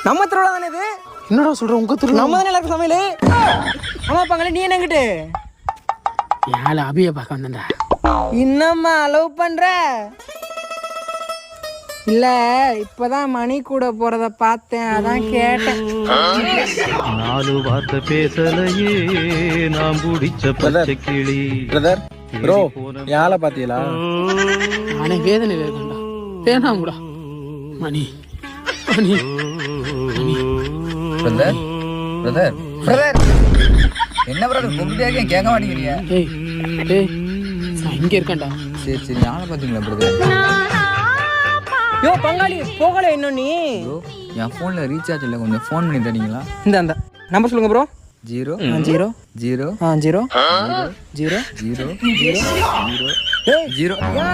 நம்ம திருவிழா தானே இது? என்னடா சொல்ற? உங்க திருவிழா நம்ம தானே எல்லாருக்கும் சமையல். ஆமா பங்களே, நீ என்ன கிட்ட ஏழை அபிய பார்க்க வந்தேன்டா. இன்னம்மா அலோவ் பண்ற? இல்ல இப்பதான் மணி கூட போறத பார்த்தேன், அதான் கேட்டேன். 4 வார்த்தை பேசலையே நாம் குடிச்ச பச்சை கிளி. பிரதர் ப்ரோ யாரை பாத்தீங்களா? நானே வேதனை வேகண்டா. வேணாம்டா மணி மணி மணி. பிரதர் பிரதர் பிரதர் என்ன பிரதர் கூப்பிட்டே கேட்க மாட்டேங்கிறீங்க? ஏய் ஏய், நான் இங்க இருக்கேன்டா. சரி சரி, ஆளை பார்த்தீங்களா பிரதர்? யோ பங்காளி போகல இன்னும் நீ? ப்ரோ என் ஃபோனில் ரீசார்ஜ் இல்லை, கொஞ்சம் ஃபோன் பண்ணி தரீங்களா? இந்த நம்பர் சொல்லுங்க ப்ரோ. 0 0 0 0 0 0 0 0 0